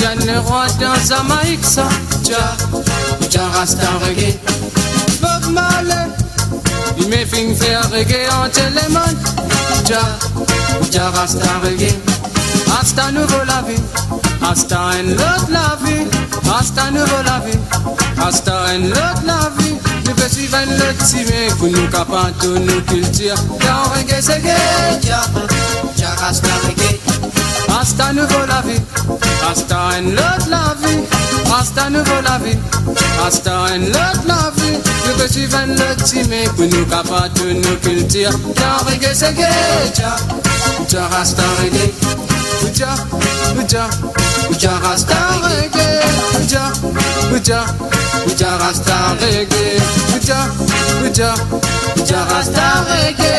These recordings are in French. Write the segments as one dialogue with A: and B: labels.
A: le roi dans Jamaïque, ça. Jah Rasta reggae. Bob Marley, il me fait faire reggae en téléman. Jah Rasta reggae. Hasta nouveau la vie, hasta en l'autre la vie, hasta nouveau la vie, hasta en l'autre la vie. Nous faisons suivre l'autre cimé pour nous capables de nos cultures. Dans reggae c'est gay, Jah Rasta reggae. Hasta nouveau la vie, hasta en l'autre la vie, hasta nouveau la vie, hasta en l'autre la vie. Nous faisons suivre l'autre cimé pour nous capables de nos cultures. Dans reggae c'est gay, Jah Rasta reggae. Jah Rasta reggae, Jah Rasta reggae, Jah Rasta reggae.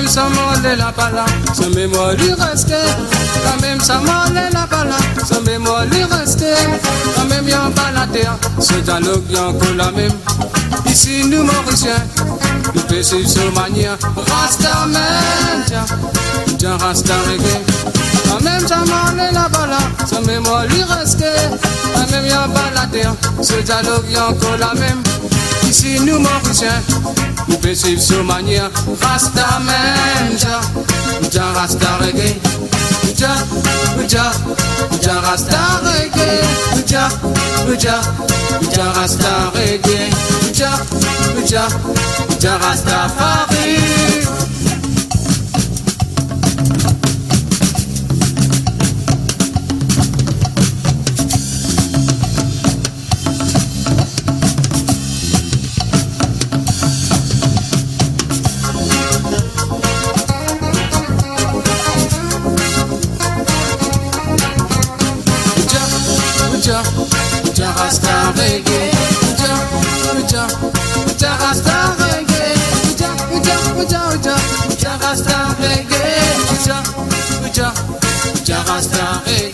A: Ça m'en est la pala, sans mémoire lui reste. Quand même ça m'en est la pala, sans mémoire lui reste. Quand même y'en pas la terre, ce dialogue y'en que la même. Ici nous Mauriciens, nous faisons ce manière. Rasta man, Jah Rasta reggae. Quand même ça m'en est la pala, sans mémoire lui reste. Quand même y'en pas la terre, ce dialogue y'en que la même. Ici nous Mauriciens, nous faisons ce manière. Rasta man, Jah Rasta reggae. Jah Rasta reggae. Jah Rasta reggae. Jah Rastafari. Jah Rasta reggae, Jah Rasta reggae, Jah Rasta reggae, Jah Rasta reggae.